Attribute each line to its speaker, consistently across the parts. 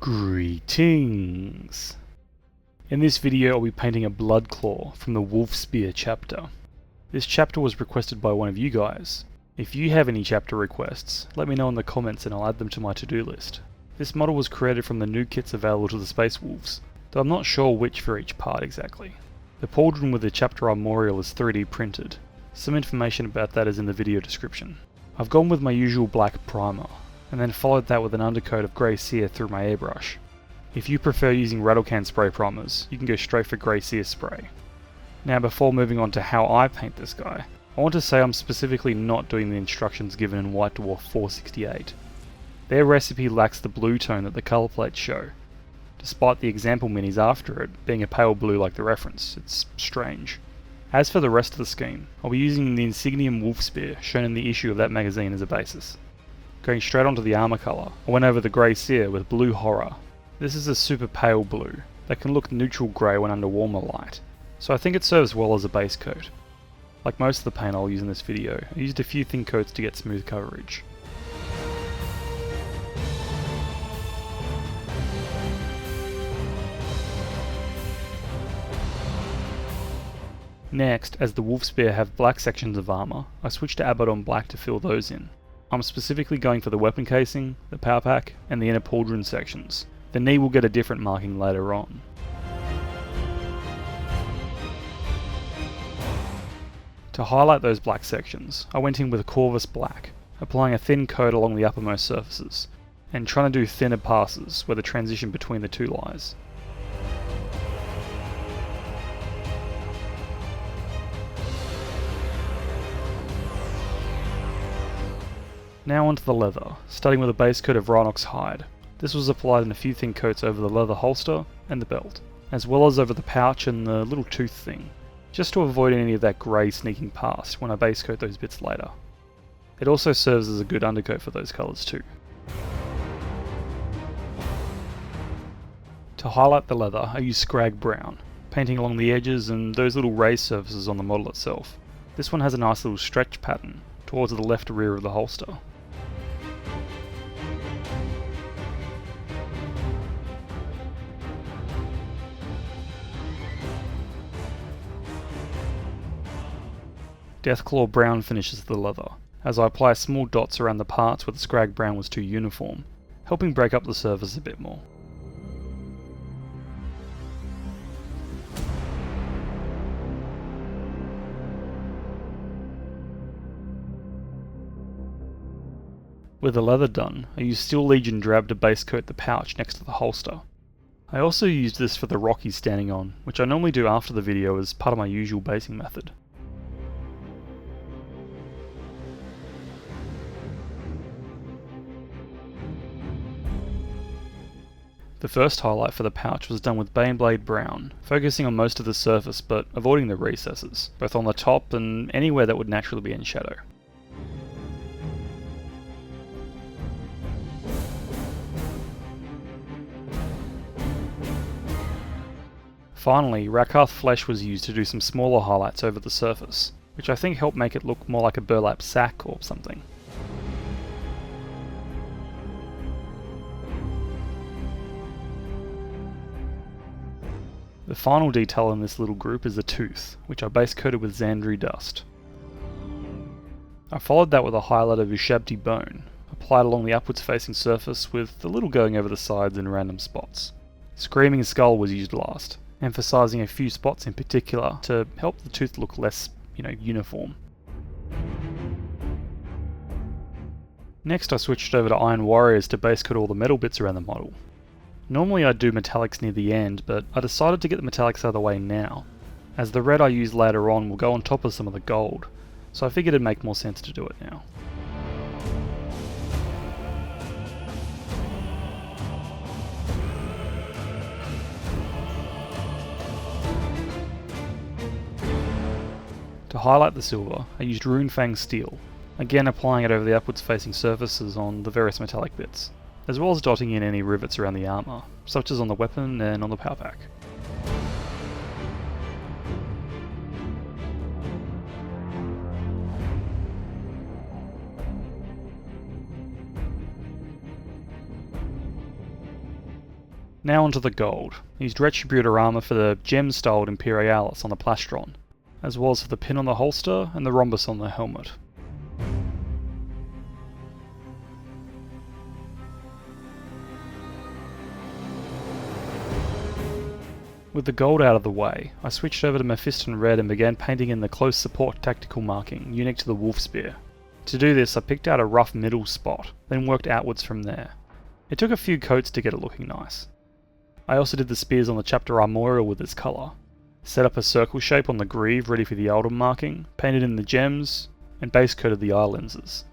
Speaker 1: Greetings! In this video I'll be painting a Bloodclaw from the Wolfspear Chapter. This chapter was requested by one of you guys. If you have any chapter requests, let me know in the comments and I'll add them to my to-do list. This model was created from the new kits available to the Space Wolves, though I'm not sure which for each part exactly. The pauldron with the chapter armorial is 3D printed. Some information about that is in the video description. I've gone with my usual black primer, and then followed that with an undercoat of grey Seer through my airbrush. If you prefer using rattlecan spray primers, you can go straight for grey Seer Spray. Now before moving on to how I paint this guy, I want to say I'm specifically not doing the instructions given in White Dwarf 468. Their recipe lacks the blue tone that the colour plates show, despite the example minis after it being a pale blue like the reference. It's strange. As for the rest of the scheme, I'll be using the Insignium Wolfspear shown in the issue of that magazine as a basis. Going straight onto the armour colour, I went over the grey Seer with blue horror. This is a super pale blue that can look neutral grey when under warmer light, so I think it serves well as a base coat. Like most of the paint I'll use in this video, I used a few thin coats to get smooth coverage. Next, as the Wolfspear have black sections of armour, I switched to Abaddon black to fill those in. I'm specifically going for the weapon casing, the power pack, and the inner pauldron sections. The knee will get a different marking later on. To highlight those black sections, I went in with a Corvus black, applying a thin coat along the uppermost surfaces, and trying to do thinner passes where the transition between the two lies. Now onto the leather, starting with a base coat of Rhinox hide. This was applied in a few thin coats over the leather holster and the belt, as well as over the pouch and the little tooth thing, just to avoid any of that grey sneaking past when I base coat those bits later. It also serves as a good undercoat for those colours too. To highlight the leather, I used Scrag Brown, painting along the edges and those little raised surfaces on the model itself. This one has a nice little stretch pattern towards the left rear of the holster. Deathclaw Brown finishes the leather, as I apply small dots around the parts where the Scrag Brown was too uniform, helping break up the surface a bit more. With the leather done, I used Steel Legion Drab to base coat the pouch next to the holster. I also used this for the rock he's standing on, which I normally do after the video as part of my usual basing method. The first highlight for the pouch was done with Baneblade Brown, focusing on most of the surface but avoiding the recesses, both on the top and anywhere that would naturally be in shadow. Finally, Rakarth flesh was used to do some smaller highlights over the surface, which I think helped make it look more like a burlap sack or something. The final detail in this little group is the tooth, which I base coated with Zandri dust. I followed that with a highlight of Ushabti bone, applied along the upwards facing surface with a little going over the sides in random spots. Screaming Skull was used last, emphasising a few spots in particular to help the tooth look less, uniform. Next I switched over to Iron Warriors to base coat all the metal bits around the model. Normally I'd do metallics near the end, but I decided to get the metallics out of the way now, as the red I use later on will go on top of some of the gold, so I figured it'd make more sense to do it now. To highlight the silver, I used Runefang Steel, again applying it over the upwards facing surfaces on the various metallic bits, as well as dotting in any rivets around the armour, such as on the weapon and on the power pack. Now onto the gold. Used Retributor armour for the gem-styled Imperialis on the plastron, as well as for the pin on the holster and the rhombus on the helmet. With the gold out of the way, I switched over to Mephiston red and began painting in the close support tactical marking unique to the Wolfspear. To do this, I picked out a rough middle spot, then worked outwards from there. It took a few coats to get it looking nice. I also did the spears on the chapter armorial with this colour. Set up a circle shape on the greave ready for the Eldon marking, painted in the gems, and base coated the eye lenses.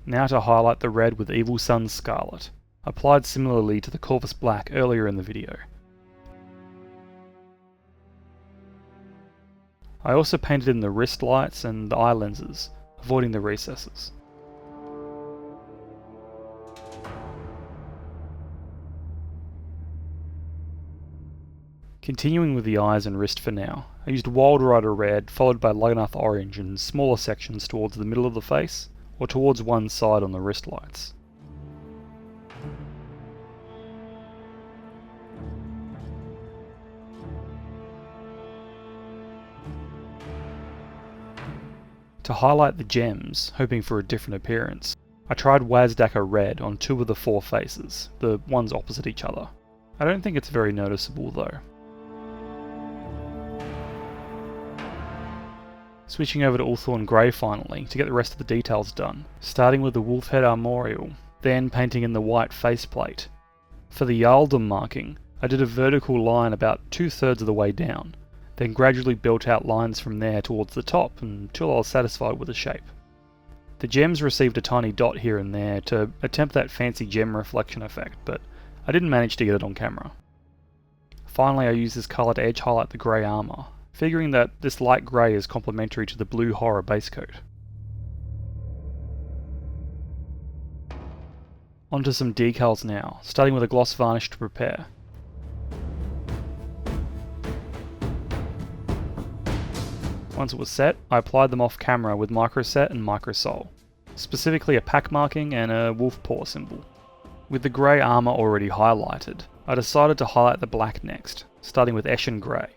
Speaker 1: Now to highlight the red with Evil Sunz Scarlet, applied similarly to the Corvus black earlier in the video. I also painted in the wrist lights and the eye lenses, avoiding the recesses. Continuing with the eyes and wrist for now, I used Wild Rider red followed by Lugganath orange in smaller sections towards the middle of the face, or towards one side on the wrist lights. To highlight the gems, hoping for a different appearance, I tried Wazdaka red on 2 of the 4 faces, the ones opposite each other. I don't think it's very noticeable though. Switching over to Ulthorn Grey finally, to get the rest of the details done, starting with the Wolfhead Armorial, then painting in the white faceplate. For the Yaldum marking, I did a vertical line about 2/3 of the way down, then gradually built out lines from there towards the top until I was satisfied with the shape. The gems received a tiny dot here and there to attempt that fancy gem reflection effect, but I didn't manage to get it on camera. Finally I used this colour to edge highlight the grey armour, figuring that this light grey is complementary to the blue horror base coat. Onto some decals now, starting with a gloss varnish to prepare. Once it was set, I applied them off camera with Microset and Microsol, specifically a pack marking and a wolf paw symbol. With the grey armour already highlighted, I decided to highlight the black next, starting with Eshin grey.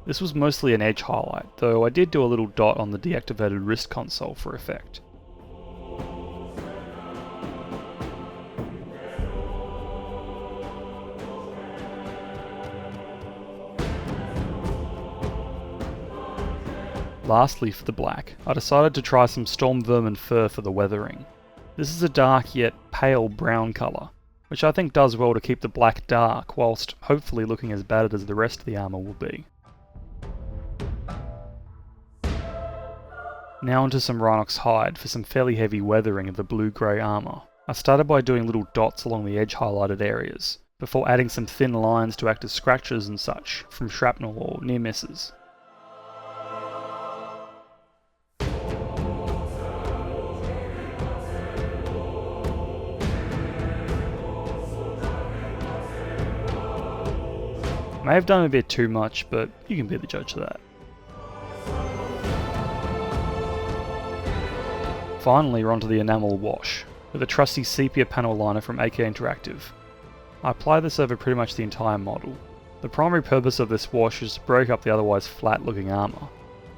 Speaker 1: This was mostly an edge highlight, though I did do a little dot on the deactivated wrist console for effect. Lastly for the black, I decided to try some Storm Vermin fur for the weathering. This is a dark yet pale brown colour, which I think does well to keep the black dark whilst hopefully looking as battered as the rest of the armour will be. Now onto some Rhinox hide for some fairly heavy weathering of the blue-grey armour. I started by doing little dots along the edge highlighted areas, before adding some thin lines to act as scratches and such from shrapnel or near misses. May have done a bit too much, but you can be the judge of that. Finally, we're onto the enamel wash, with a trusty Sepia Paneliner from AK Interactive. I apply this over pretty much the entire model. The primary purpose of this wash is to break up the otherwise flat looking armour,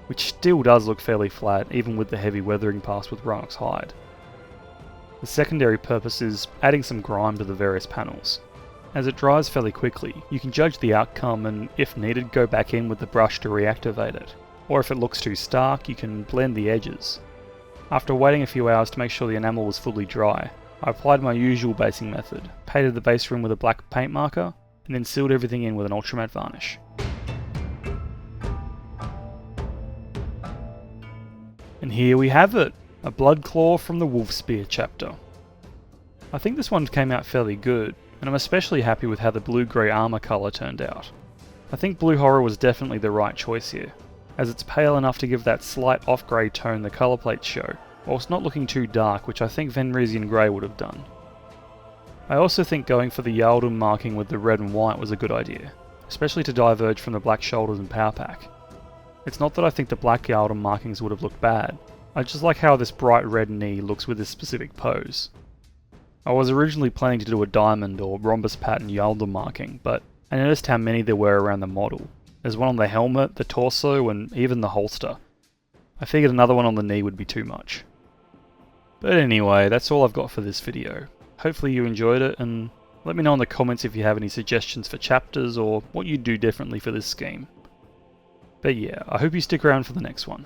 Speaker 1: which still does look fairly flat even with the heavy weathering pass with Rhinox hide. The secondary purpose is adding some grime to the various panels. As it dries fairly quickly, you can judge the outcome and, if needed, go back in with the brush to reactivate it. Or if it looks too stark, you can blend the edges. After waiting a few hours to make sure the enamel was fully dry, I applied my usual basing method, painted the base rim with a black paint marker, and then sealed everything in with an ultramatte varnish. And here we have it! A blood claw from the Wolfspear Chapter. I think this one came out fairly good, and I'm especially happy with how the blue-grey armour colour turned out. I think blue horror was definitely the right choice here, as it's pale enough to give that slight off-grey tone the colour plates show, whilst not looking too dark, which I think Venrisian Grey would have done. I also think going for the Yaldum marking with the red and white was a good idea, especially to diverge from the black shoulders and power pack. It's not that I think the black Yaldum markings would have looked bad, I just like how this bright red knee looks with this specific pose. I was originally planning to do a diamond or rhombus pattern Yaldum marking, but I noticed how many there were around the model. There's one on the helmet, the torso, and even the holster. I figured another one on the knee would be too much. But anyway, that's all I've got for this video. Hopefully you enjoyed it, and let me know in the comments if you have any suggestions for chapters or what you'd do differently for this scheme. But yeah, I hope you stick around for the next one.